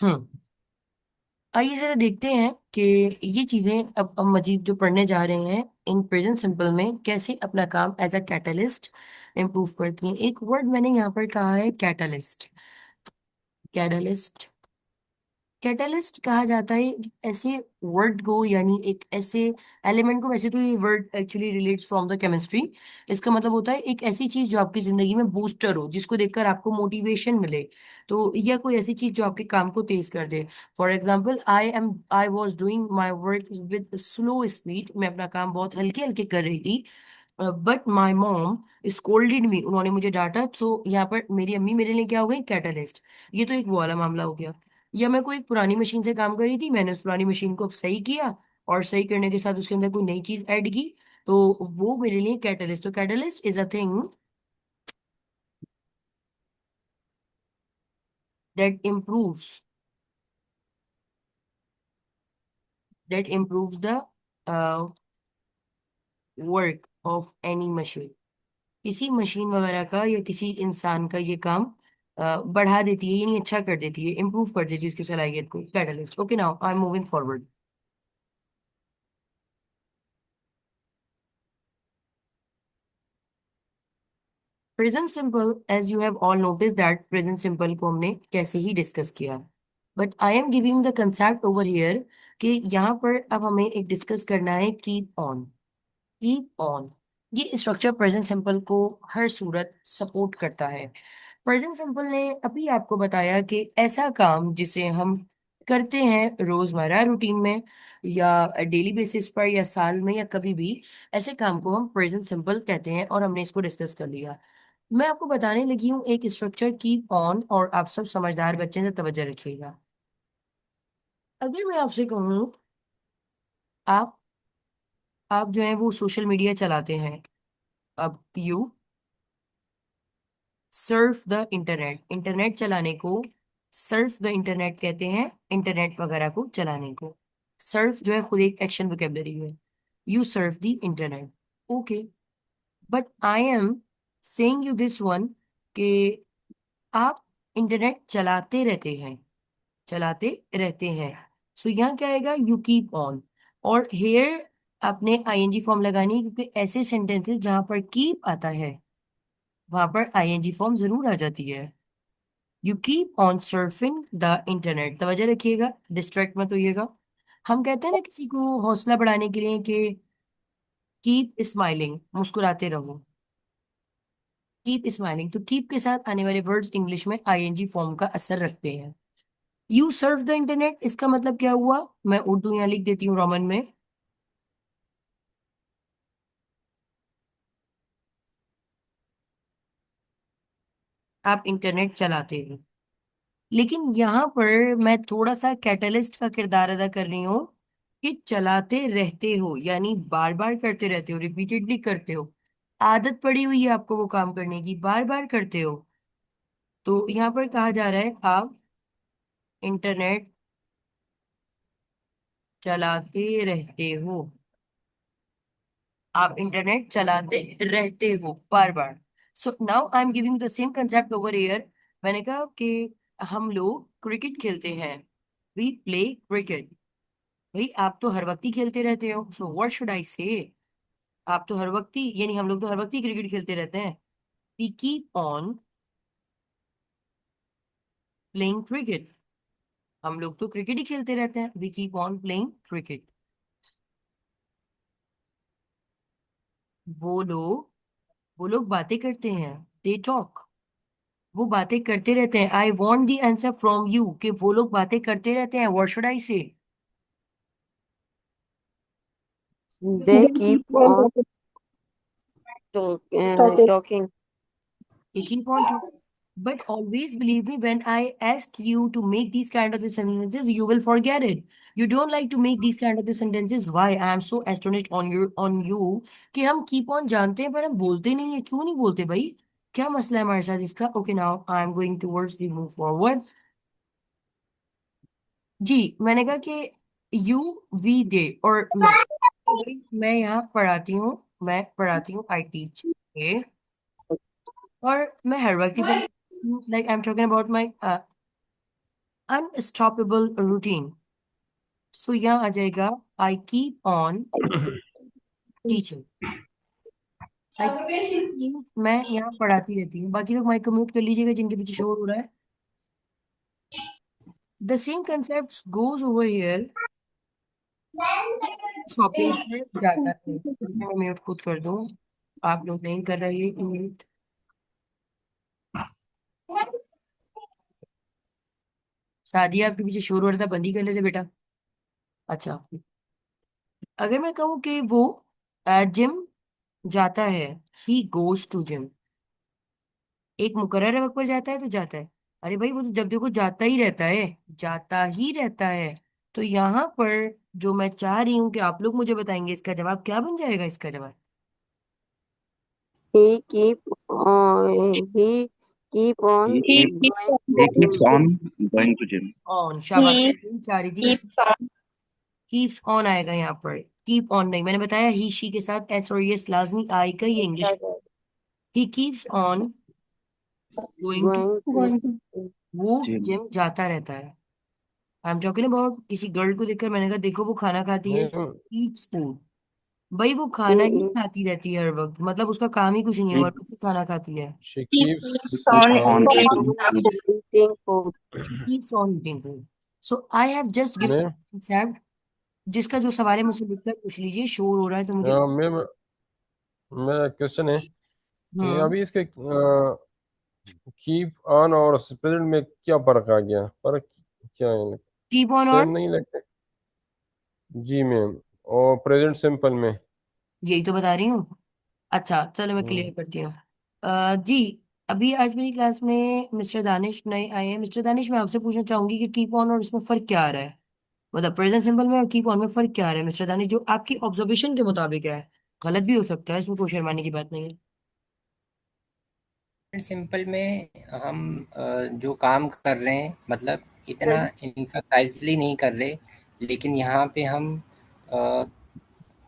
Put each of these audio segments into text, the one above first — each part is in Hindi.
हम्म। आइए जरा देखते हैं कि ये चीजें अब मजीद जो पढ़ने जा रहे हैं इन प्रेजेंट सिंपल में कैसे अपना काम एज अ कैटलिस्ट इम्प्रूव करती हैं। एक वर्ड मैंने यहाँ पर कहा है कैटलिस्ट। कैटलिस्ट कैटलिस्ट कहा जाता है एक ऐसे वर्ड को, यानी एक ऐसे एलिमेंट को। वैसे तो ये word actually relates from the chemistry. इसका मतलब होता है एक ऐसी चीज जो आपकी जिंदगी में बूस्टर हो, जिसको देखकर आपको मोटिवेशन मिले। तो या कोई ऐसी चीज जो आपके काम को तेज कर दे। For example, I was doing my work with slow speed. मैं अपना काम बहुत हल्के हल्के कर रही थी, but my mom scolded me. उन्होंने मुझे डांटा। सो यहाँ पर मेरी अम्मी मेरे लिए क्या हो गई, कैटलिस्ट। ये तो एक वो वाला मामला हो गया। या मैं कोई पुरानी मशीन से काम कर रही थी, मैंने उस पुरानी मशीन को अब सही किया, और सही करने के साथ उसके अंदर कोई नई चीज ऐड की, तो वो मेरे लिए कैटलिस्ट। तो catalyst is a thing that improves that improves the work of any machine. किसी मशीन वगैरह का या किसी इंसान का ये काम बढ़ा देती है, यानी अच्छा कर देती है, इंप्रूव कर देती है उसकी सलाहियत को। Catalyst. Okay, now I am moving forward. Present simple, as you have all notice that present simple को हमने कैसे ही डिस्कस किया। But I am giving the concept over here कि यहाँ पर अब हमें एक डिस्कस करना है कीप ऑन। कीप ऑन, ये स्ट्रक्चर प्रेजेंट सिंपल को हर सूरत सपोर्ट करता है। प्रेजेंट सिंपल ने अभी आपको बताया कि ऐसा काम जिसे हम करते हैं रोजमर्रा रूटीन में, या डेली बेसिस पर, या साल में, या कभी भी, ऐसे काम को हम प्रेजेंट सिंपल कहते हैं, और हमने इसको डिस्कस कर लिया। मैं आपको बताने लगी हूँ एक स्ट्रक्चर कीप ऑन, और आप सब समझदार बच्चे हैं तो तवज्जो रखिएगा। अगर मैं आपसे कहूँ, आप आप जो है वो सोशल मीडिया चलाते हैं। अब you Surf the internet. Internet चलाने को सर्फ द इंटरनेट कहते हैं, इंटरनेट वगैरह को चलाने को। सर्फ जो है खुद एक एक्शन वोकेबलरी है। You Surf the internet. Okay, but I am saying you this one, कि आप इंटरनेट चलाते रहते हैं, चलाते रहते हैं। सो यहाँ क्या आएगा, यू कीप ऑन। और हेयर आपने आईएनजी फॉर्म लगानी है, क्योंकि ऐसे सेंटेंसेस जहां पर कीप आता है वहां पर आईएनजी फॉर्म जरूर आ जाती है। You keep on surfing the internet. तवज्जो रखिएगा, डिस्ट्रैक्ट मत होइएगा। हम कहते हैं ना किसी को हौसला बढ़ाने के लिए कि कीप स्माइलिंग, मुस्कुराते रहो। कीप स्माइलिंग, तो कीप के साथ आने वाले वर्ड्स इंग्लिश में आईएनजी फॉर्म का असर रखते हैं। यू सर्फ द इंटरनेट, इसका मतलब क्या हुआ, मैं उर्दू यहाँ लिख देती हूँ रोमन में। आप इंटरनेट चलाते हो। लेकिन यहाँ पर मैं थोड़ा सा कैटलिस्ट का किरदार अदा कर रही हूँ, कि चलाते रहते हो, यानी बार बार करते रहते हो, रिपीटेडली करते हो। आदत पड़ी हुई है आपको वो काम करने की, बार बार करते हो। तो यहाँ पर कहा जा रहा है आप इंटरनेट चलाते रहते हो। आप इंटरनेट चलाते रहते हो बार बार। So now I am giving the same concept over here. मैंने कहा कि हम लोग क्रिकेट खेलते हैं। We play cricket. भाई आप तो हर वक्त ही खेलते रहते हो, सो व्हाट शुड आई से। आप तो हर वक्त ही, यानी हम लोग तो हर वक्त ही क्रिकेट खेलते रहते हैं। We keep on playing cricket. हम लोग तो क्रिकेट ही खेलते रहते हैं, we keep on playing cricket. वो लोग वो लोग बातें करते हैं, दे टॉक। वो बातें करते रहते हैं। I want the answer from you, कि वो लोग बातें करते रहते हैं। व्हाट शुड आई से। They keep on talking. They keep on talking. But always believe me, when I ask you to make these kind of the sentences, you will forget it. You don't like to make these kind of the sentences. Why? I am so astonished on you कि हम keep on जानते हैं पर हम बोलते नहीं है। क्यों नहीं बोलते भाई? क्या मसला है हमारे साथ इसका? Okay, now I am going towards the move forward. जी, मैंने कहा कि यू, वी, दे और मैं। तो भाई मैं यहाँ पढ़ाती हूँ, मैं पढ़ाती हूँ, आई टीच। और मैं हर वक्त ही पढ़, like I am talking about my, unstoppable routine. So यहाँ आ जाएगा, I keep on teaching. I, मैं यहाँ पढ़ाती रहती हूँ। बाकी लोग माइक को म्यूट कर लीजिएगा जिनके पीछे शोर हो रहा है। The same concept goes over here. Shopping पर जाता है। मैं म्यूट खुद कर दूं, आप लोग नहीं कर रहे म्यूट। सादिया आपके पीछे शोर हो रहा था, बंद ही कर लेते बेटा। अच्छा, अगर मैं कहूँ कि वो जिम जाता है, ही गोज टू जिम। एक मुकर्रर वक्त पर जाता है तो जाता है। अरे भाई, वो तो जब देखो जाता ही रहता है, जाता ही रहता है। तो यहाँ पर जो मैं चाह रही हूँ कि आप लोग मुझे बताएंगे, इसका जवाब क्या बन जाएगा? इसका जवाब He keep he keep on He keep going to he keeps gym. on going to gym. On, शाबाश। He चाह रही थी। keeps on. कीप्स ऑन आएगा यहाँ पर, कीप ऑन नहीं। मैंने बताया ही शी के साथ एस और यस लाजमी आएगा, ये English. He keeps on going to, Going to Going to. वो Gym. जिम जाता रहता है। आई एम टॉकिंग अबाउट किसी गर्ल को देखकर मैंने कहा देखो वो खाना खाती है, नहीं, ईट्स फूड। भाई वो खाना he ही is खाती रहती है हर वक्त, मतलब उसका काम ही कुछ नहीं है, वो He हर वक्त खाना खाती है। she He he keeps keeps keeps on on on eating eating eating. food. food. eating food. Keeps on eating food. So I have just given मैं कंसेप्ट। जिसका जो सवाल है मुझसे लिखकर पूछ लीजिए, शोर हो रहा है तो मुझे। मैं क्वेश्चन है कि हम्म। अभी इसके कीप ऑन और प्रेजेंट में क्या फर्क आ गया? फर्क क्या है? कीप ऑन सेम और, नहीं लगते? जी मैम। और प्रेजेंट सिंपल में? यही तो बता रही हूँ। अच्छा चलो मैं हम्म, क्लियर करती हूँ। जी, अभी आज मेरी क्लास में मिस्टर दानिश नए आए हैं। मिस्टर दानिश, मैं आपसे पूछना चाहूंगी कि कीप ऑन और इसमें फर्क क्या आ रहा है? मतलब प्रेजेंट सिंपल में और कीप ऑन में फर्क क्या आ रहा है मिस्टर दानिश, जो आपकी ऑब्जर्वेशन के मुताबिक है? गलत भी हो सकता है, इसमें कोई शर्माने की बात नहीं है। सिंपल में हम जो काम कर रहे हैं मतलब इतना Sir, इम्फसाइजली नहीं कर रहे, लेकिन यहाँ पे हम अ,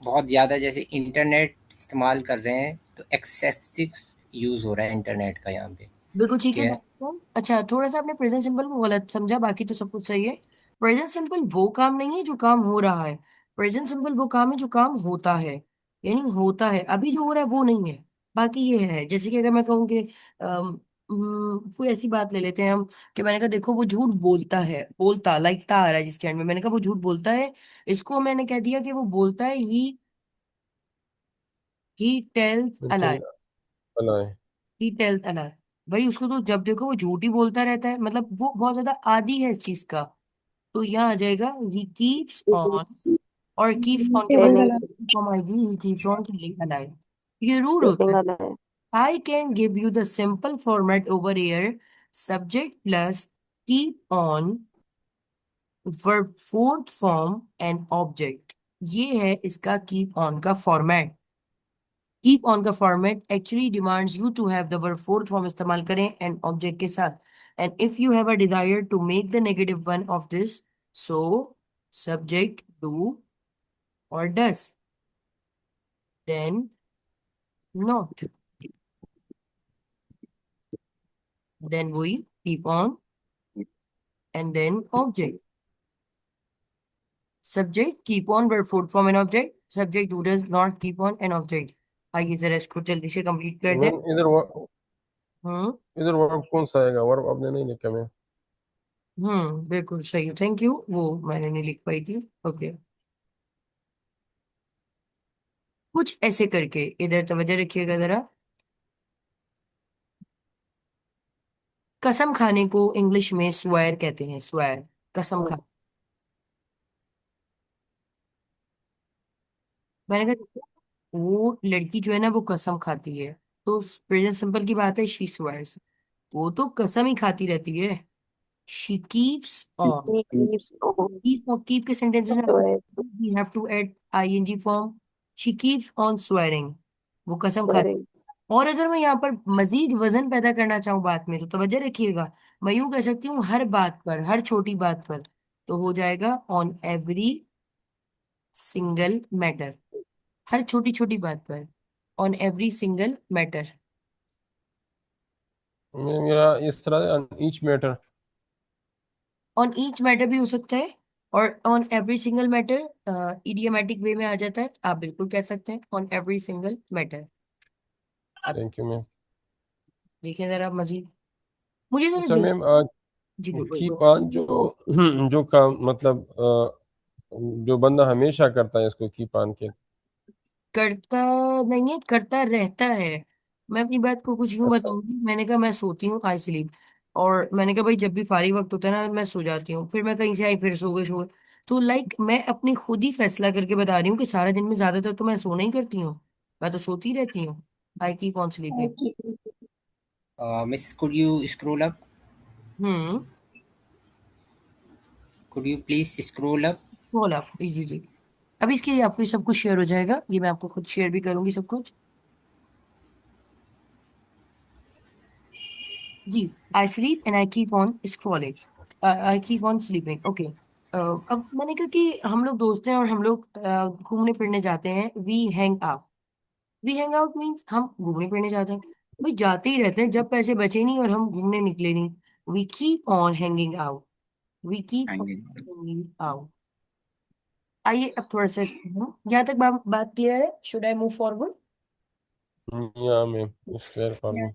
बहुत ज़्यादा जैसे इंटरनेट इस्तेमाल कर रहे हैं तो एक्सेसिव यूज़ हो रहा है इंटरनेट का यहाँ पे। बिल्कुल ठीक ठीक है है। दानिश। अच्छा, थोड़ा सा आपने प्रेजेंट सिंपल को गलत समझा, बाकी तो सब कुछ सही है। प्रेजेंट सिंपल वो काम नहीं है जो काम हो रहा है। प्रेजेंट सिंपल वो काम है जो काम होता है, यानी होता है। अभी जो हो रहा है वो नहीं है। बाकी ये है, जैसे कि अगर मैं कहूँ कि कोई ऐसी बात ले लेते हैं हम, कि मैंने कहा देखो वो झूठ बोलता है, बोलता लाइक ता आ रहा है जिसके एंड में, मैंने कहा वो झूठ बोलता है। इसको मैंने कह दिया कि वो बोलता है, ही टेल्स अ लाई। बिल्कुल भला है। ही टेल्स अ लाई। भाई उसको तो जब देखो वो झूठ ही बोलता रहता है, मतलब वो बहुत ज्यादा आदी है इस चीज का। तो यहाँ आ जाएगा ही कीप्स ऑन, Keeps और कीप्स ऑन के बाद telling फॉर्म आएगी he keeps on telling a lie. ये रूल होता telling है। a lie. I can give you the simple format over here, subject plus keep on, verb fourth form and object. ये है इसका कीप ऑन का फॉर्मेट। कीप ऑन का format actually demands you to have the verb fourth form इस्तेमाल करें एंड ऑब्जेक्ट के साथ। And if you have a desire to make the negative one of this, so subject do और डस, देन नॉट, देन वही keep on and then object. Subject keep on verb fourth form and object, subject do does not keep on and object. आइए जरा इसको जल्दी से कंप्लीट कर दें। Ma'am hmm. इधर वर्ब कौन सा आएगा? वर्ब आपने नहीं लिखा मैम। बिल्कुल सही, थैंक यू, वो मैंने नहीं लिख पाई थी। ओके, कुछ ऐसे करके, इधर तवज्जो रखिएगा जरा। कसम खाने को इंग्लिश में स्वेयर कहते हैं, स्वेयर, कसम खा। मैंने कहा देखो, वो लड़की जो है ना वो कसम खाती है, तो प्रेजेंट सिंपल की बात है, शी स्वेयर्स। वो तो कसम ही खाती रहती है। She keeps on. He keeps on keep और कीप के सेंटेंसेस में swearing. We have to add ING form. She keeps on swearing, वो कसम खाती। और अगर मैं यहाँ पर मजीद वजन पैदा करना चाहूँ बात में, तो तवज्जो रखिएगा, मैं यूं कह सकती हूँ हर बात पर, हर छोटी बात पर। तो हो जाएगा ऑन एवरी सिंगल मैटर, हर छोटी छोटी बात पर, on every single matter. Ma'am या इस तरह each matter. On each matter भी हो सकता है, और on every single matter idiomatic वे में आ जाता है, आप बिल्कुल कह सकते हैं ऑन एवरी सिंगल मैटर। अच्छा, थैंक यू मैम। देखिए जरा मजीद, मुझे जरा अच्छा जल्दी। मैम, जी बिल्कुल कीप ऑन जो जो काम मतलब जो बंदा हमेशा करता है इसको कीप ऑन के। करता नहीं है, करता रहता है। मैं अपनी बात को कुछ यूं अच्छा। बताऊंगी, मैंने कहा मैं सोती हूँ, आई स्लीप। और मैंने कहा भाई जब भी फारिग वक्त होता है ना मैं सो जाती हूँ, फिर मैं कहीं से आई फिर सो गए। तो लाइक मैं अपनी खुद ही फैसला करके बता रही हूँ कि सारे दिन में ज्यादातर तो मैं सोना ही करती हूँ, मैं तो सोती रहती हूँ। I keep on sleeping. Miss, could you scroll up? Hmm. Could you please scroll up? बोला आप, जी जी। अब इसके लिए आपको ये सब कुछ शेयर हो जाएगा, ये मैं आपको खुद शेयर भी करूंगी सब कुछ। जी। I sleep and I keep on scrolling, I keep on sleeping, okay. अब मैंने कहा कि हम लोग दोस्त हैं और हम लोग घूमने फिरने जाते हैं, we hang out. We hang out means हम घूमने फिरने जाते हैं। भाई जाते ही रहते हैं, जब पैसे बचे नहीं और हम घूमने निकले नहीं। We keep on hanging out, we keep on hanging. Hanging out. आइए अब थोड़ा सा यहाँ तक बात क्लियर है, शुड आई मूव फॉरवर्ड? या ma'am, it's clear for me.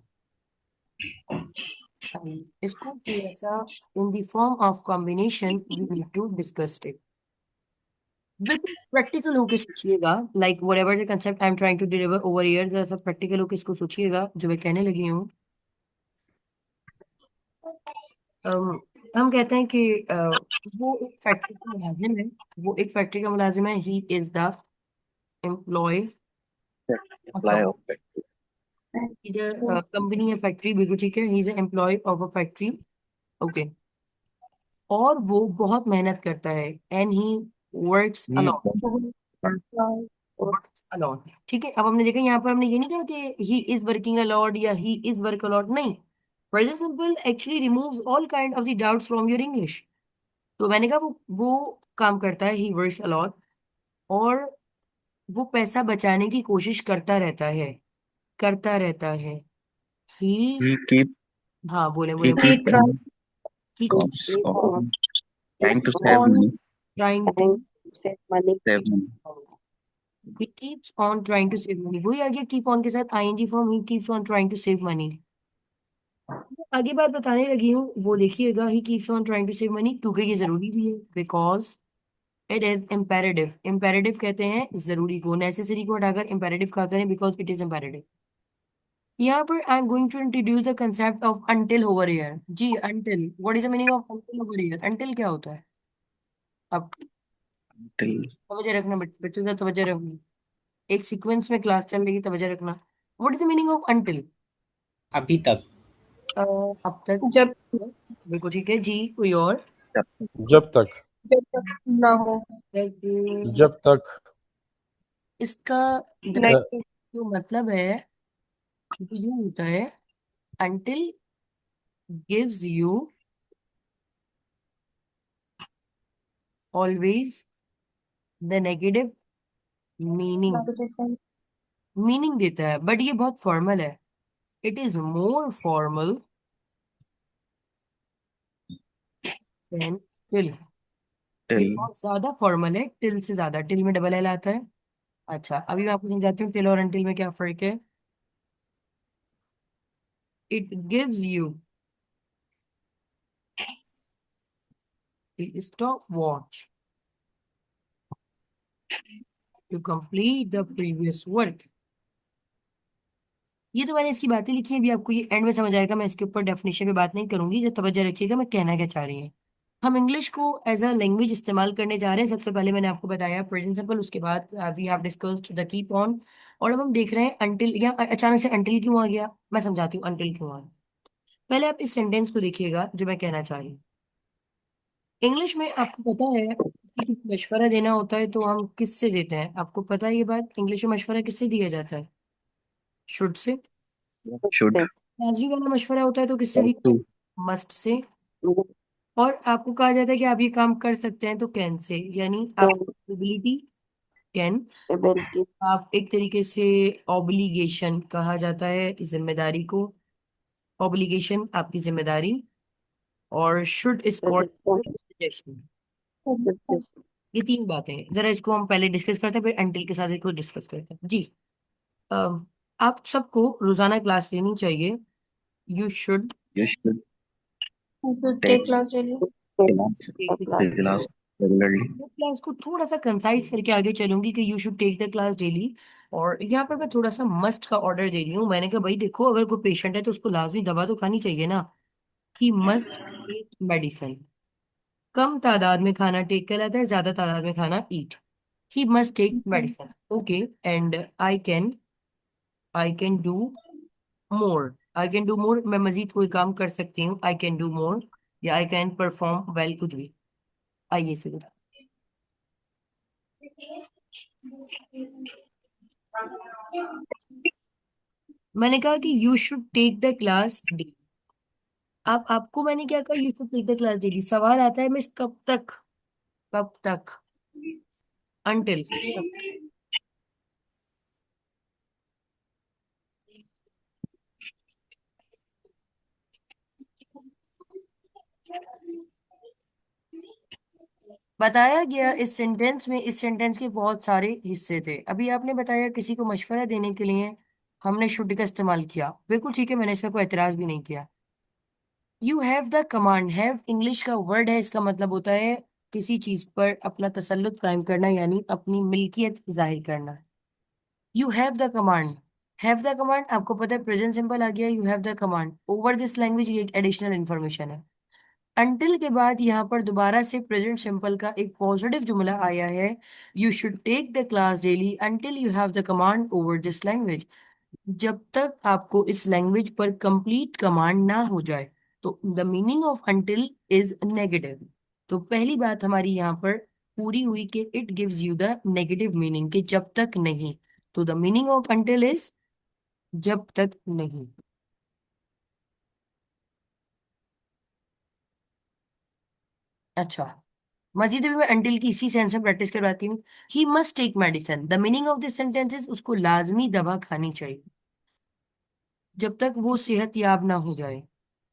इसको थोड़ा सा in the form of combination we need to discuss it. बिल्कुल प्रैक्टिकल होके सोचिएगा, like whatever the concept I am trying to deliver over here, जरा सा प्रैक्टिकल होके इसको सोचिएगा जो मैं कहने लगी हूँ। हम कहते हैं कि वो एक फैक्ट्री का मुलाजिम है, वो एक फैक्ट्री का मुलाजिम है, he is the employ. Apply of it. Company या फैक्ट्री, बिल्कुल ठीक है, he is employ of a factory, okay. और वो बहुत मेहनत करता है, and he works He a lot. और वर्क्स अलॉट, ठीक है। अब हमने देखा यहाँ पर हमने ये नहीं कहा कि ही इज वर्किंग अलॉट या ही इज वर्क अलॉट, नहीं। Present simple actually removes all kind of the doubts from your English. तो मैंने कहा वो काम करता है, ही वर्क्स अलॉट, और वो पैसा बचाने की कोशिश करता रहता है, करता रहता है। ही, he keep हाँ बोले he बोले, keep on he cops keep of on trying keep to save on money. Trying to, trying to save money. Save money. he keeps on trying to save money, वही आ गया कीप ऑन के साथ ING form, he keeps on trying to save money. आगे बात बताने लगी हूँ, वो देखिएगा, he keeps on trying to save money क्योंकि ये जरूरी भी है, because it is imperative. Imperative कहते हैं जरूरी को, नेसेसरी को हटाकर इम्पेरेटिव कहा करें, बिकॉज इट इज इम्पेरेटिव। यहाँ पर I am going to introduce the concept of until over here. जी until, what is the meaning of until over here? Until क्या होता है? अब Till तवज्जो रखना, बच्चों का तवज्जो रखना, एक सीक्वेंस में क्लास चल रही है, तवज्जो रखना। What is the meaning of until? अभी तक। अब तक, जब बिल्कुल ठीक है जी, कोई और? जब तक। जब तक ना हो, तक, जब तक। इसका लाइक अ, जो मतलब है वो यूं होता है, until gives you always the negative meaning, meaning देता है, बट ये बहुत फॉर्मल है। It is more formal than till. ये till बहुत ज्यादा फॉर्मल है टिल से ज्यादा, टिल में डबल एल आता है। अच्छा अभी मैं आपको समझाती हूँ टिल और अंटिल में क्या फर्क है। It gives you stop watch to complete the previous work. ये तो मैंने इसकी बातें लिखी है, अभी आपको ये एंड में समझ आएगा, मैं इसके ऊपर डेफिनेशन पे बात नहीं करूंगी, जब तवज्जो रखिएगा मैं कहना क्या चाह रही हूँ। हम इंग्लिश को एज अ लैंग्वेज इस्तेमाल करने जा रहे हैं। सबसे पहले मैंने आपको बताया प्रेजेंट सिंपल, उसके बाद we have discussed the keep on, और अब हम देख रहे हैं अंटिल। या अचानक से अंटिल क्यों आ गया, मैं समझाती हूँ अंटिल क्यों आ गया। पहले आप इस सेंटेंस को देखिएगा जो मैं कहना चाह रही हूँ। इंग्लिश में आपको पता है कि कुछ मशवरा देना होता है तो हम किससे देते हैं? आपको पता है ये बात, इंग्लिश में मशवरा किससे दिया जाता है? Should say. should से लाजमी वाला मशवरा होता है तो किससे have दिया? to must say. और आपको कहा जाता है कि आप ये काम कर सकते हैं तो कैन से, यानी आप can एबिलिटी, कैन। ability आप एक तरीके से ऑब्लिगेशन कहा जाता है जिम्मेदारी को, ऑब्लिगेशन आपकी जिम्मेदारी। और should score Response. Suggestion. Suggestion. ये तीन बातें हैं, जरा इसको हम पहले डिस्कस करते हैं, फिर एंटिल के साथ इसको डिस्कस करते हैं जी। अम, आप सबको रोजाना क्लास लेनी चाहिए। You should You should You should take take class daily. class take the Class. class regularly. मैं क्लास को थोड़ा सा कंसाइज करके आगे चलूंगी कि you should take the class daily. और यहाँ पर मैं थोड़ा सा मस्ट का ऑर्डर दे रही हूँ। मैंने कहा भाई देखो, अगर कोई पेशेंट है तो उसको लाजमी दवा तो खानी चाहिए ना। He must take medicine. कम तादाद में खाना टेक कहलाता है, ज्यादा तादाद में खाना eat. He must take medicine. Okay. And I can do more. I can do more, मैं मजीद कोई काम कर सकती हूँ। आई कैन डू मोर या आई कैन परफॉर्म वेल, कुछ भी। आइए से बता। मैंने कहा कि you should take the class daily. आप आपको मैंने क्या कहा, you should take the class daily. सवाल आता है मिस कब तक, कब तक, अंटिल। बताया गया इस सेंटेंस में, इस सेंटेंस के बहुत सारे हिस्से थे। अभी आपने बताया किसी को मशवरा देने के लिए हमने शुड का इस्तेमाल किया, बिल्कुल ठीक है, मैंने इसमें कोई एतराज भी नहीं किया। You have the command, have English का वर्ड है, इसका मतलब होता है किसी चीज पर अपना तसल्लुत कायम करना, यानी अपनी मिल्कियत जाहिर करना। You have the command. Have the command, आपको पता है प्रेजेंट सिंपल आ गया। You have the command over this language, ये एक एडिशनल इंफॉर्मेशन है। अंटिल के बाद यहाँ पर दोबारा से प्रेजेंट सिंपल का एक पॉजिटिव जुमला आया है। You should take the class daily until you have the command over this language. जब तक आपको इस लैंग्वेज पर कंप्लीट कमांड ना हो जाए। तो the meaning of until is negative. तो पहली बात हमारी यहाँ पर पूरी हुई कि it gives you the negative meaning, कि जब तक नहीं। तो the meaning of until is जब तक नहीं। अच्छा, मजीद भी मैं अंटिल की इसी सेंस में प्रैक्टिस करवाती हूँ। He must take medicine, the meaning of this sentence is उसको लाजमी दवा खानी चाहिए जब तक वो सेहत याब ना हो जाए।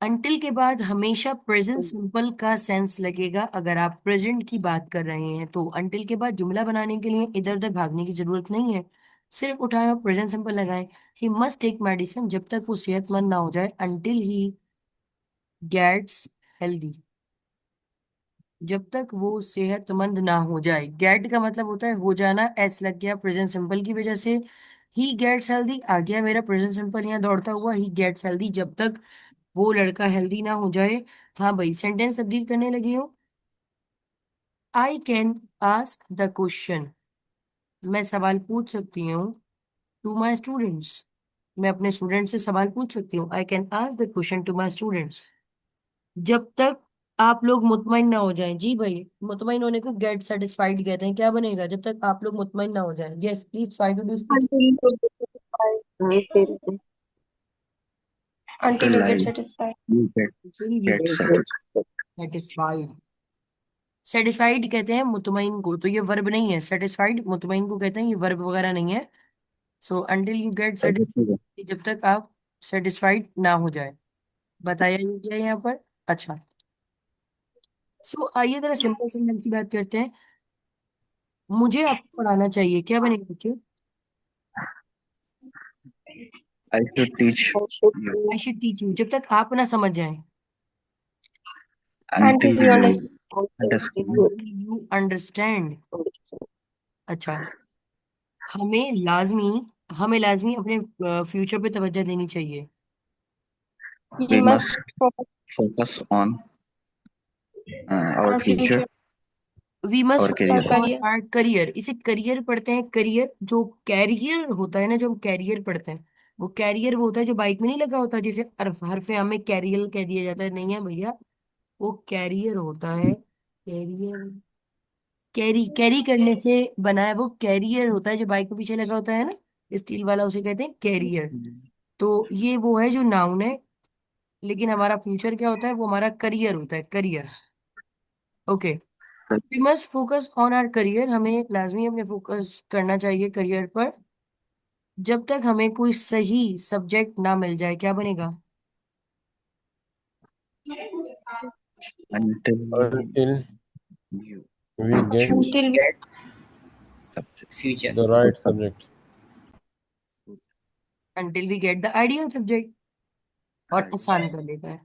अंटिल के बाद हमेशा प्रेजेंट सिंपल का सेंस लगेगा। अगर आप प्रेजेंट की बात कर रहे हैं तो अंटिल के बाद जुमला बनाने के लिए इधर उधर भागने की जरूरत नहीं है। सिर्फ उठाए और प्रेजेंट सिंपल लगाएं। ही मस्ट टेक मेडिसिन जब तक वो सेहतमंद ना हो जाए, अंटिल ही गेट्स हेल्दी, जब तक वो सेहतमंद ना हो जाए। गेट का मतलब होता है हो जाना, एस लग गया प्रेजेंट सिंपल की वजह से। ही गेट्स हेल्दी आ गया मेरा प्रेजेंट सिंपल यहाँ दौड़ता हुआ। ही गेट्स हेल्दी जब तक वो लड़का हेल्दी ना हो जाए। हाँ भाई, सेंटेंस तब्दील करने लगी हूँ। I can ask the question, मैं सवाल पूछ सकती हूँ। टू माई स्टूडेंट्स, मैं अपने स्टूडेंट से सवाल पूछ सकती हूँ। I can ask the question to my students. जब तक आप लोग मुतमईन ना हो जाएं। जी भाई, मुतमईन होने को गेट सेटिस्फाइड कहते हैं। क्या बनेगा जब तक आप लोग मुतमईन ना हो जाएं? Yes please try to do speak. Until you get satisfied. Until. Until Till you I get satisfied. you get satisfied. Satisfied, satisfied कहते हैं मुतमईन को, तो ये वर्ब नहीं है। सेटिस्फाइड मुतमईन को कहते हैं, ये वर्ब वगैरह नहीं है। So until you get Adjective. Satisfied, जब तक आप सेटिस्फाइड ना हो जाए। बताया ये क्या है यहाँ पर। अच्छा, सो आइए जरा सिंपल सेंटेंस की बात करते हैं। मुझे आपको पढ़ाना चाहिए, क्या बनेगा बच्चे? I should teach I should you be. I should teach you, जब तक आप ना समझ जाए। until Until you you understand. understand. You understand. Understand. अच्छा, हमें लाजमी हमें लाजमी अपने फ्यूचर पे तवज्जो देनी चाहिए। We We must must focus focus on on our our future, future, we must our focus our career. On career. Our career. इसे करियर पढ़ते हैं, करियर जो कैरियर होता है ना, जो हम कैरियर पढ़ते हैं, वो कैरियर वो होता है जो बाइक में नहीं लगा होता, जिसे हरफे हमें कैरियर कह दिया जाता है। नहीं है भैया, वो कैरियर होता है। कैरियर, कैरी कैरी करने से बना है, वो कैरियर होता है जो बाइक के पीछे लगा होता है ना, स्टील वाला, उसे कहते हैं कैरियर। तो ये वो है जो नाउन है। लेकिन हमारा फ्यूचर क्या होता है, वो हमारा करियर होता है, career. Okay. We must focus on our career, हमें लाजमी अपने फोकस करना चाहिए करियर पर जब तक हमें कोई सही सब्जेक्ट ना मिल जाए। क्या बनेगा? until until you we get choose Until we Get subject. future. the right subject. until we get the ideal subject। और Right. आसान कर देता है।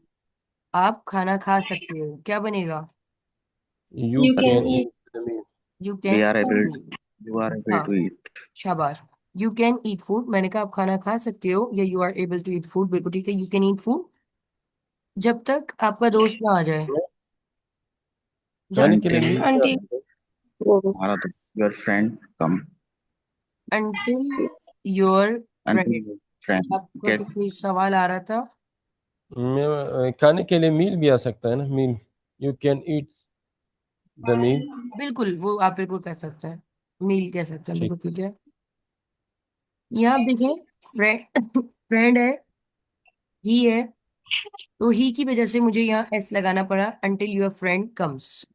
आप खाना खा सकते हो, क्या बनेगा? You you can can eat eat. the meal. You We can are able. eat। You are able हाँ, to eat. शाबाश। यू कैन ईट फूड, मैंने कहा आप खाना खा सकते हो, या you are able to eat food, बिल्कुल ठीक है। यू कैन ईट फूड जब तक आपका दोस्त ना आ जाए। जब खाने के लिए Until मील क्या Until सकते हैं? हमारा तो your friend come. until your Until friend. your friend आपका get. तो कोई सवाल आ रहा था? खाने के लिए मील भी आ सकता है ना, meal. You can eat the meal. बिल्कुल, वो आप बिल्कुल कह सकते हैं, मील कह सकते हैं, ठीक। बिल्कुल ठीक है। यहाँ आप देखें, फ्रेंड फ्रेंड है, ही है, तो ही की वजह से मुझे यहाँ एस लगाना पड़ा, अंटिल योर फ्रेंड कम्स,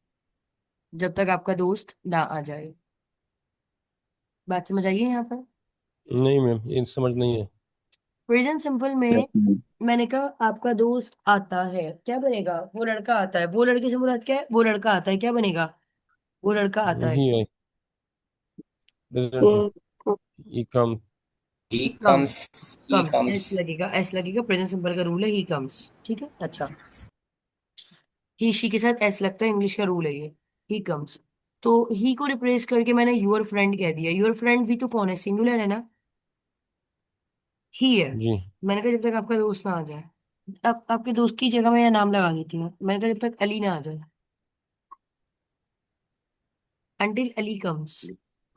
जब तक आपका दोस्त ना आ जाए। बात समझ आइए यहाँ पर। नहीं मैम, ये समझ नहीं है। प्रेजेंट सिंपल में मैंने कहा आपका दोस्त आता है, क्या बनेगा? वो लड़का आता है। वो लड़के से मुराद क्या है? वो लड़का आता है, क्या बनेगा? वो लड़का आता है। ही है present, he come. He he comes. comes. He comes comes. S लगेगा, एस लगेगा, प्रेजेंट सिंपल का रूल है, ही कम्स, ठीक है। अच्छा, ही शी के साथ एस लगता है, इंग्लिश का रूल है ये, ही कम्स। तो ही को रिप्लेस करके मैंने यूर फ्रेंड कह दिया। यूर फ्रेंड भी तो कौन है? सिंगुलर है ना, ही है। जी। मैंने कहा जब तक आपका दोस्त ना आ जाए। अब आपके दोस्त की जगह मैं यहाँ नाम लगा देती हूँ, मैंने कहा जब तक अली ना आ जाए, अंटिल अली कम्स।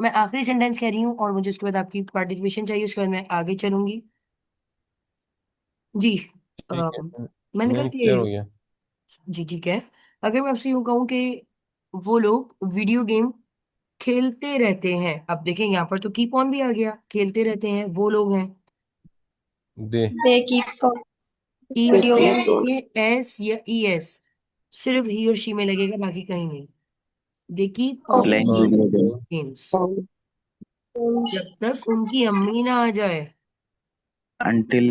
मैं आखिरी सेंटेंस कह रही हूँ और मुझे उसके बाद आपकी पार्टिसिपेशन चाहिए, उसके बाद मैं आगे चलूंगी। जी। ठीक है मैंने कहा मैम, कि क्लियर हो गया। जी ठीक है। अगर मैं आपसे यूं कहूँ कि वो लोग वीडियो गेम खेलते रहते हैं, अब देखें यहाँ पर तो कीप ऑन भी आ गया, खेलते रहते हैं, वो लोग हैं। दे। they keeps on keeps video पे game. देखें एस या ई एस, सिर्फ ही और शी में लगेगा, बाकी कहीं नहीं। दे कीप ऑन Playing हाँ, video game. गेम्स जब तक उनकी अम्मी ना आ जाए। Until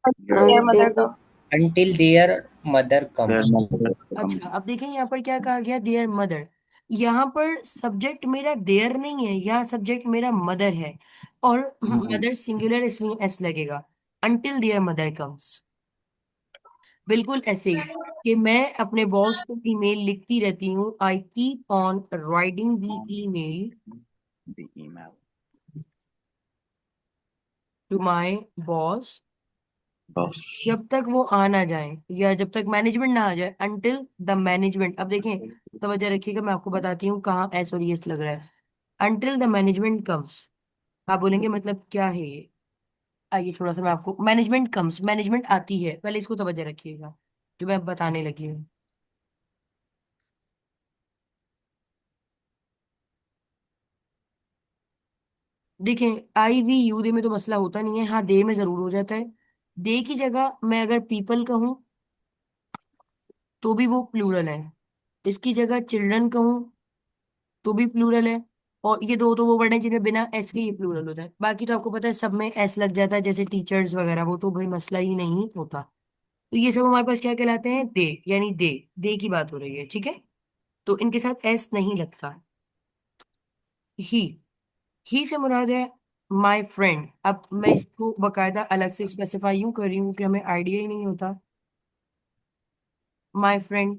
Their your mother comes. Until their mother come. mother come. अच्छा, अब देखें यहाँ पर क्या कहा गया, देयर मदर। यहाँ पर सब्जेक्ट मेरा देयर नहीं है, यहाँ सब्जेक्ट मेरा मदर है, और मदर सिंगुलर इसलिए एस लगेगा। अंटिल देयर मदर कम्स, बिल्कुल ऐसे ही कि मैं अपने बॉस को ईमेल लिखती रहती हूँ, I keep on writing the On email the email. To my boss, Boss. जब तक वो आ ना जाए, या जब तक मैनेजमेंट ना आ जाए, अंटिल द मैनेजमेंट। अब देखें, तवज्जो रखिएगा, मैं आपको बताती हूँ कहाँ एस और यस लग रहा है। अंटिल द मैनेजमेंट कम्स, आप बोलेंगे मतलब क्या है ये? आइए थोड़ा सा मैं आपको, मैनेजमेंट कम्स, मैनेजमेंट आती है, पहले इसको तवज्जो रखिएगा जो मैं बताने लगी हूँ। देखें आई वी यू दे में तो मसला होता नहीं है, हाँ दे में जरूर हो जाता है। दे की जगह मैं अगर पीपल कहूँ तो भी वो प्लूरल है, इसकी जगह चिल्ड्रन कहूँ तो भी प्लूरल है, और ये दो तो वो वर्ड हैं जिनमें बिना एस के ये प्लूरल होता है। बाकी तो आपको पता है सब में एस लग जाता है, जैसे टीचर्स वगैरह, वो तो भाई मसला ही नहीं होता। तो ये सब हमारे पास क्या कहलाते हैं? दे, यानी दे की बात हो रही है, ठीक है। तो इनके साथ एस नहीं लगता। ही ही से मुराद है माय फ्रेंड। अब मैं इसको बकायदा अलग से स्पेसिफाई यूं कर रही हूँ कि हमें आइडिया ही नहीं होता। My friend,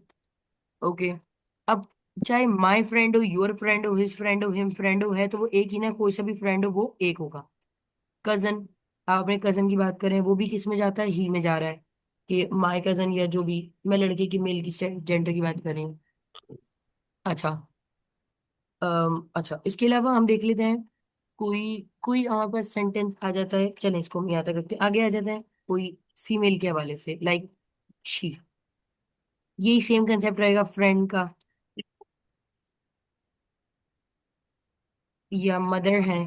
okay. अब चाहे माय फ्रेंड हो, योर फ्रेंड हो, हिज फ्रेंड हो, हिम फ्रेंड हो, है तो वो एक ही ना, कोई सा भी फ्रेंड हो वो एक होगा। कजन, आप अपने कजन की बात करें, वो भी किस में जाता है? ही में जा रहा है, कि माय कजन, या जो भी, मैं लड़के की मेल की जेंडर की बात कर रही हूँ। अच्छा, अच्छा, इसके अलावा हम देख लेते हैं, कोई कोई हमारे पास सेंटेंस आ जाता है, चलें इसको हम यहाँ तक रखते हैं, आगे आ जाता है कोई फीमेल के हवाले से, लाइक शी। यही सेम कंसेप्ट रहेगा फ्रेंड का, या मदर है,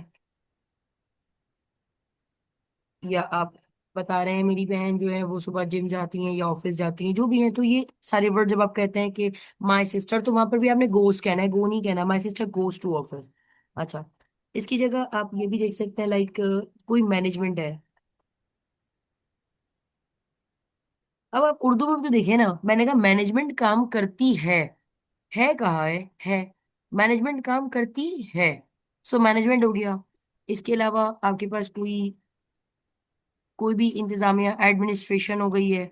या आप बता रहे हैं मेरी बहन जो है वो सुबह जिम जाती हैं या ऑफिस जाती हैं, जो भी है। तो ये सारे वर्ड जब आप कहते हैं कि माय सिस्टर, तो वहां पर भी आपने गोस कहना है, गो नहीं कहना, my sister goes to office. अच्छा, इसकी जगह आप ये भी देख सकते हैं, लाइक कोई मैनेजमेंट है, अब आप उर्दू में तो देखिए ना, मैंने कहा मैनेजमेंट काम करती है कहा है, मैनेजमेंट काम करती है, सो मैनेजमेंट हो गया। इसके अलावा आपके पास कोई कोई भी इंतजामिया एडमिनिस्ट्रेशन हो गई है,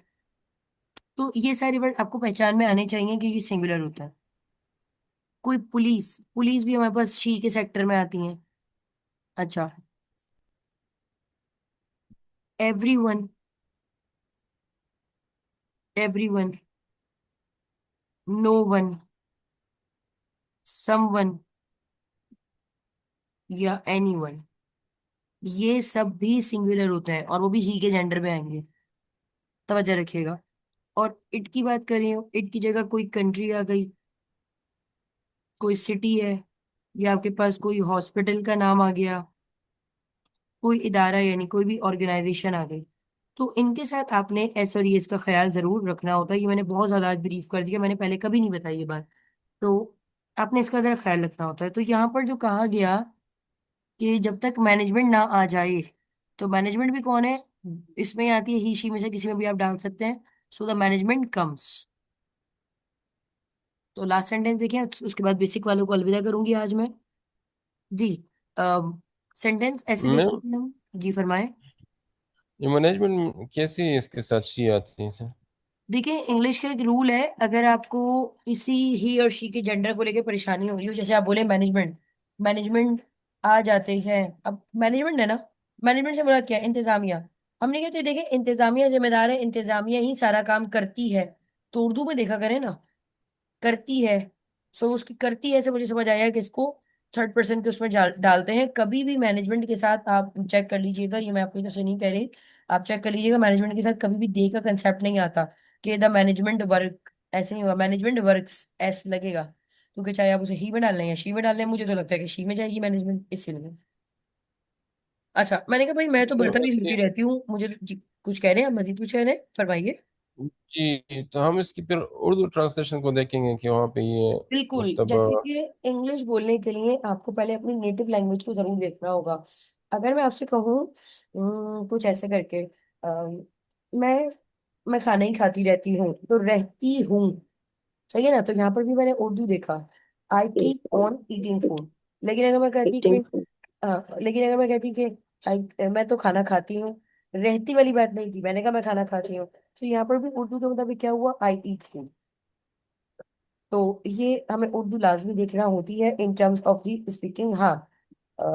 तो ये सारे वर्ड आपको पहचान में आने चाहिए कि ये सिंगुलर होता है। कोई पुलिस, पुलिस भी हमारे पास शी के सेक्टर में आती है। अच्छा, everyone, everyone, no one, someone या एनीवन, ये सब भी सिंगुलर होते हैं और वो भी ही के जेंडर में आएंगे, तवज्जो रखिएगा। और इट की बात करें, इट की जगह कोई कंट्री आ गई, कोई सिटी है, या आपके पास कोई हॉस्पिटल का नाम आ गया, कोई इदारा यानी कोई भी ऑर्गेनाइजेशन आ गई, तो इनके साथ आपने एस और एस का ख्याल जरूर रखना होता है। ये मैंने बहुत ज्यादा आज ब्रीफ कर दिया, मैंने पहले कभी नहीं बताई ये बात, तो आपने इसका जरा ख्याल रखना होता है। तो यहाँ पर जो कहा गया कि जब तक मैनेजमेंट ना आ जाए, तो मैनेजमेंट भी कौन है, इसमें आती है ही शी में से किसी में भी आप डाल सकते हैं। So the management comes. तो लास्ट सेंटेंस देखिए, उसके बाद बेसिक वालों को अलविदा करूंगी आज मैं। जी, सेंटेंस ऐसे मैम, देखते हैं हम। जी फरमाएं। ये मैनेजमेंट कैसी इसके साथ शी आती है सर? देखिए, इंग्लिश का एक रूल है, अगर आपको किसी ही और शी के जेंडर को लेकर परेशानी हो रही हो, जैसे आप बोले मैनेजमेंट, मैनेजमेंट आ जाते हैं, अब मैनेजमेंट है ना, मैनेजमेंट से मुराद क्या है, इंतजामिया। हमने कहते देखिए इंतजामिया जिम्मेदार है, इंतजामिया ही सारा काम करती है, तो उर्दू में देखा करें ना, करती है। सो उसकी करती है से मुझे समझ आया कि इसको थर्ड पर्सन के उसमें डालते हैं। कभी भी मैनेजमेंट के साथ आप चेक कर लीजिएगा, ये मैं अपनी तरफ से नहीं कह रही, आप चेक कर लीजिएगा, मैनेजमेंट के साथ कभी भी दे का कंसेप्ट नहीं आता कि द मैनेजमेंट वर्क, ऐसे नहीं होगा, मैनेजमेंट वर्क्स ऐसे लगेगा, क्योंकि चाहे आप उसे ही में डाल लें या शी में डाल लें, मुझे तो लगता है कि शी में जाएगी मैनेजमेंट, इसीलिए। अच्छा, मैंने कहा भाई मैं तो तो बर्तन ही धोती इसके रहती हूँ, मुझे जी, कुछ कह रहे हैं आप, मजीद कुछ कह रहे हैं, फरमाइए। जी, तो हम इसकी फिर उर्दू ट्रांसलेशन को देखेंगे कि वहाँ पे ये बिल्कुल, मतलब जैसे कि इंग्लिश बोलने के लिए आपको पहले अपनी नेटिव लैंग्वेज को जरूर देखना होगा। अगर मैं आपसे कहूँ कुछ ऐसे करके, मैं मैं खाना ही खाती रहती हूँ, तो रहती हूँ, सही है ना, तो यहाँ पर भी मैंने उर्दू देखा, आई कीप ऑन ईटिंग फूड। लेकिन अगर मैं कहती कि लेकिन अगर मैं कहती कि मैं तो खाना खाती हूँ, रहती वाली बात नहीं थी, मैंने कहा मैं खाना खाती हूँ, तो यहाँ पर भी उर्दू के मुताबिक क्या हुआ, आई ईट फूड। तो ये हमें उर्दू लाजमी देखना होती है in terms of the speaking. हाँ,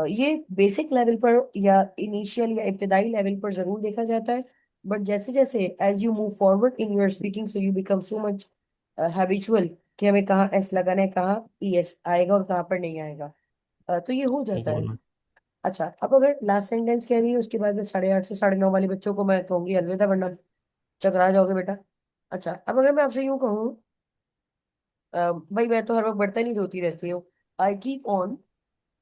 ये बेसिक लेवल पर या इनिशियल या इब्तदाई लेवल पर जरूर देखा जाता है, बट जैसे जैसे as you move forward in your speaking, so you become so much habitual कि हमें कहाँ एस लगाना है, कहाँ ईएस आएगा और कहाँ पर नहीं आएगा, तो ये हो जाता है। अच्छा, अब अगर लास्ट सेंटेंस कह रही है, उसके बाद में 8:30 से 9:30 वाले बच्चों को मैं कहूंगी अलविदा, वरना चकरा जाओगे बेटा। अच्छा, अब अगर मैं आपसे यूं कहूँ, भाई मैं तो हर वक्त बर्तन ही धोती रहती हूँ, आई कीप ऑन,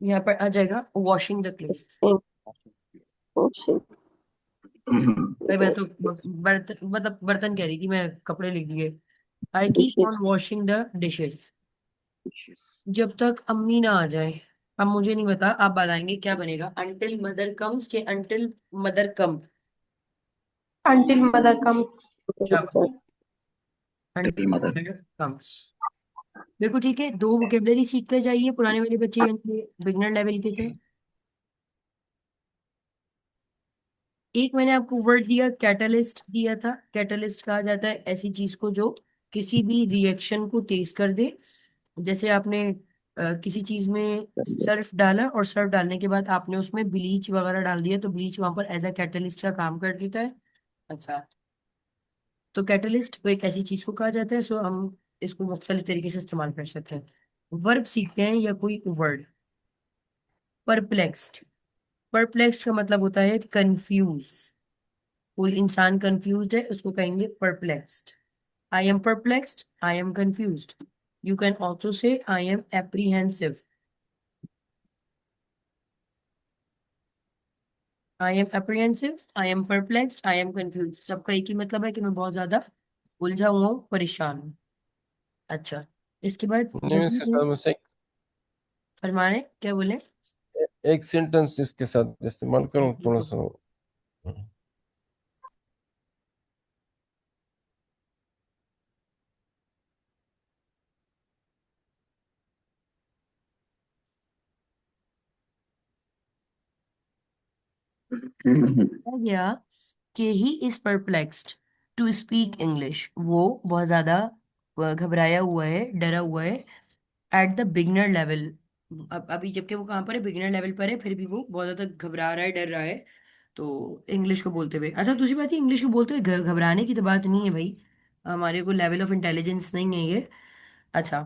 यहाँ पर आ जाएगा वॉशिंग द क्लोथ। भाई मैं तो बर्तन मतलब बर्तन कह रही थी, मैं कपड़े लिख दिए। आई keep on washing the dishes, जब तक अम्मी ना आ जाए। अब मुझे नहीं पता, आप बताएंगे क्या बनेगा, अंटिल मदर कम्स के until mother come. until mother comes. शाबाश, till until mother. Mother comes. बिल्कुल ठीक है, दो वोकेबलरी सीख कर जाइए, पुराने वाले बच्चे यानी बिगनर लेवल के थे। एक मैंने आपको वर्ड दिया, कैटलिस्ट दिया था। कैटलिस्ट कहा जाता है ऐसी चीज को जो किसी भी रिएक्शन को तेज कर दे। जैसे आपने किसी चीज में सर्फ डाला और सर्फ डालने के बाद आपने उसमें ब्लीच वगैरह डाल दिया, तो ब्लीच वहां पर एज अ कैटलिस्ट का काम कर देता है। अच्छा, तो कैटलिस्ट को एक ऐसी चीज को कहा जाता है, सो हम इसको मुख्तलिफ तरीके से इस्तेमाल कर सकते हैं। वर्ब सीखते हैं या कोई वर्ड, परप्लेक्स्ड। परप्लेक्स्ड का मतलब होता है कंफ्यूज, कोई इंसान कंफ्यूज है उसको कहेंगे perplexed. I am perplexed, I am confused. You can also say I am apprehensive, I am apprehensive, I am perplexed, I am confuse, सबका एक ही मतलब है कि मैं बहुत ज्यादा उलझा हुआ हूँ, परेशान हूँ। अच्छा, इसके बाद नहीं, मैं इसके साथ में फरमाने क्या बोले। एक सेंटेंस इसके साथ इस्तेमाल करूँ थोड़ा सा। कहा गया कि he is perplexed to speak English, वो बहुत ज्यादा घबराया हुआ है, डरा हुआ है एट द बिगनर लेवल। अब अभी जबकि वो कहाँ पर है, बिगनर लेवल पर है, फिर भी वो बहुत ज्यादा घबरा रहा है, डर रहा है। तो इंग्लिश को बोलते हुए, अच्छा दूसरी बात है, इंग्लिश को बोलते हुए घबराने की तो बात नहीं है भाई, हमारे को लेवल ऑफ इंटेलिजेंस नहीं है ये। अच्छा,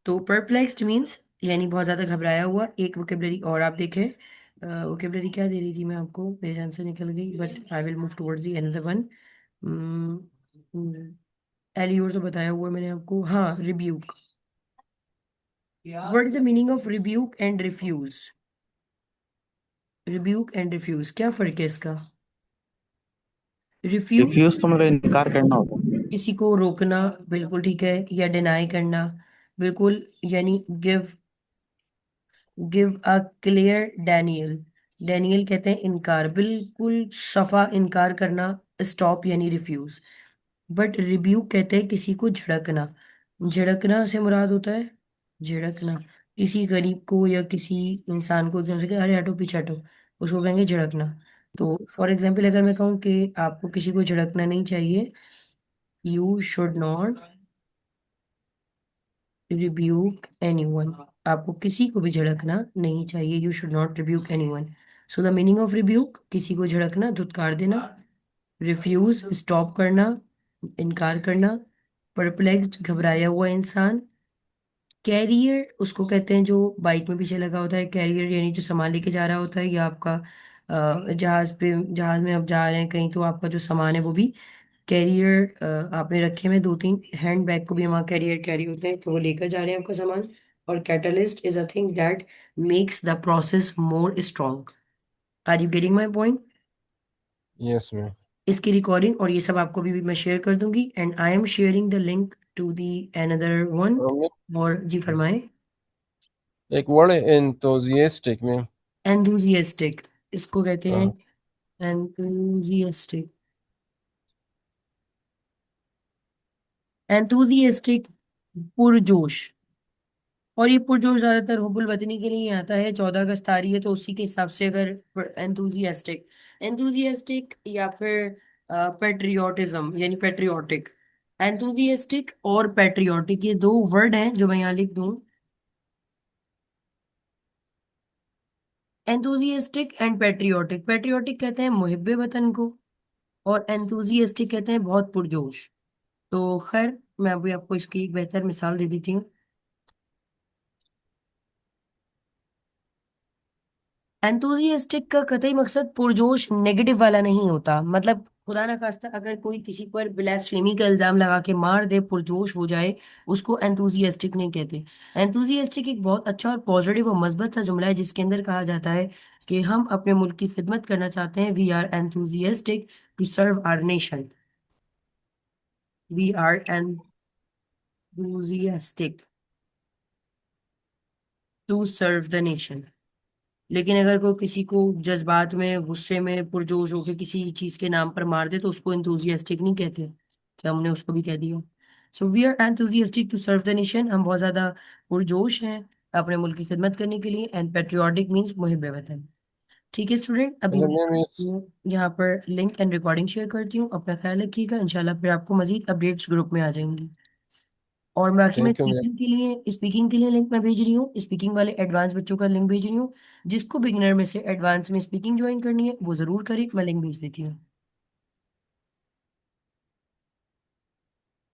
तो परप्लेक्स्ड मीन्स यानी बहुत ज्यादा घबराया हुआ। एक वोकेबलरी और आप देखें, वोकेबलरी क्या दे रही थी मैं आपको, मेरे ध्यान से निकल गई, but I will move towards the another one. एलियोर तो बताया हुआ है मैंने आपको, हाँ rebuke. What is the meaning of rebuke and refuse? Rebuke and refuse क्या फर्क है इसका? रिफ्यूज रिफ्यूज तो मतलब इनकार करना होता है। किसी को रोकना, बिल्कुल ठीक है, या डिनाई करना, बिल्कुल, यानी give, give a clear Daniel. Daniel कहते हैं इनकार, बिल्कुल सफा इनकार करना, स्टॉप यानी रिफ्यूज। बट रिब्यूक कहते हैं किसी को झड़कना। झड़कना से मुराद होता है, झड़कना किसी गरीब को या किसी इंसान को एकदम से कि अरे हटो पीछे हटो, उसको कहेंगे झड़कना। तो फॉर एग्जाम्पल अगर मैं कहूँ कि आपको किसी को झड़कना नहीं चाहिए, you should not rebuke anyone, आपको किसी को भी झड़कना नहीं चाहिए, you should not rebuke anyone. So the meaning of rebuke, किसी को झड़कना, धुतकार देना। रिफ्यूज स्टॉप करना, इनकार करना। परप्लेक्स्ड घबराया हुआ इंसान। कैरियर उसको कहते हैं जो बाइक में पीछे लगा होता है, कैरियर यानी जो सामान लेके जा रहा होता है, या आपका जहाज पे, जहाज में आप जा रहे हैं कहीं, तो आपका जो सामान है वो भी कैरियर आपने रखे में, दो तीन हैंड बैग को भी वहाँ कैरियर कैरी होते हैं, तो वो लेकर जा रहे हैं आपका सामान। और catalyst is a thing that makes the process more strong. Are you getting my point? Yes ma'am. इसकी रिकॉर्डिंग और ये सब आपको भी मैं शेयर कर दूंगी, and I am sharing the link to the another one. और जी फरमाए। एक वर्ड है एंथुसियास्टिक में। एंथुजियास्टिक, इसको कहते हैं हाँ। एंथुजियास्टिक। एंथुजियास्टिक पुरजोश। और ये पुरजोश ज्यादातर हुबुल वतनी के लिए ही आता है, 14 अगस्त आ रही है तो उसी के हिसाब से अगर एंथुजियास्टिक, एंथुजियास्टिक या फिर पेट्रियोटिज्म यानी पेट्रियोटिक। एंथुजियास्टिक और पेट्रियोटिक ये दो वर्ड हैं जो मैं यहाँ लिख दूं। एंथुजियास्टिक एंड पेट्रियोटिक, पेट्रियोटिक कहते हैं मुहिब्बे वतन को, और एंथुजियास्टिक कहते हैं बहुत पुरजोश। तो खैर मैं अभी आपको इसकी एक बेहतर मिसाल दे देती हूँ। एंथुजियास्टिक का कतई मकसद पुरजोश नेगेटिव वाला नहीं होता, मतलब खुदा ना खास्ता अगर कोई किसी पर ब्लास्फेमी का इल्जाम लगा के मार दे, पुरजोश हो जाए, उसको एंथुजियास्टिक नहीं कहते। एंथुजियास्टिक एक बहुत अच्छा और पॉजिटिव और मस्बत सा जुमला है, जिसके अंदर कहा जाता है कि हम अपने मुल्क की खिदमत करना चाहते हैं, we are enthusiastic to serve our nation, we are enthusiastic to serve the nation. लेकिन अगर कोई किसी को जज्बात में, गुस्से में पुरजोश होकर किसी चीज के नाम पर मार दे, तो उसको एंथुजियास्टिक नहीं कहते, क्या हमने उसको भी कह दिया। So we are enthusiastic to serve the nation, हम बहुत ज्यादा पुरजोश हैं अपने मुल्क की खिदमत करने के लिए। एंड पेट्रियोटिक मीन्स मुहिब वतन। ठीक है स्टूडेंट, अभी अच्छा मैं मैम इस आपको यहाँ पर लिंक एंड रिकॉर्डिंग शेयर करती हूँ, अपना ख्याल रखिएगा, इंशाल्लाह फिर आपको मजीद अपडेट्स ग्रुप में आ जाएंगी। और बाकी मैं थैंक यू मैम। स्पीकिंग के लिए लिंक मैं भेज रही हूँ, स्पीकिंग वाले एडवांस बच्चों का लिंक भेज रही हूँ। जिसको बिगिनर में से एडवांस में स्पीकिंग ज्वाइन करनी है वो जरूर करे, मैं लिंक भेज देती हूँ।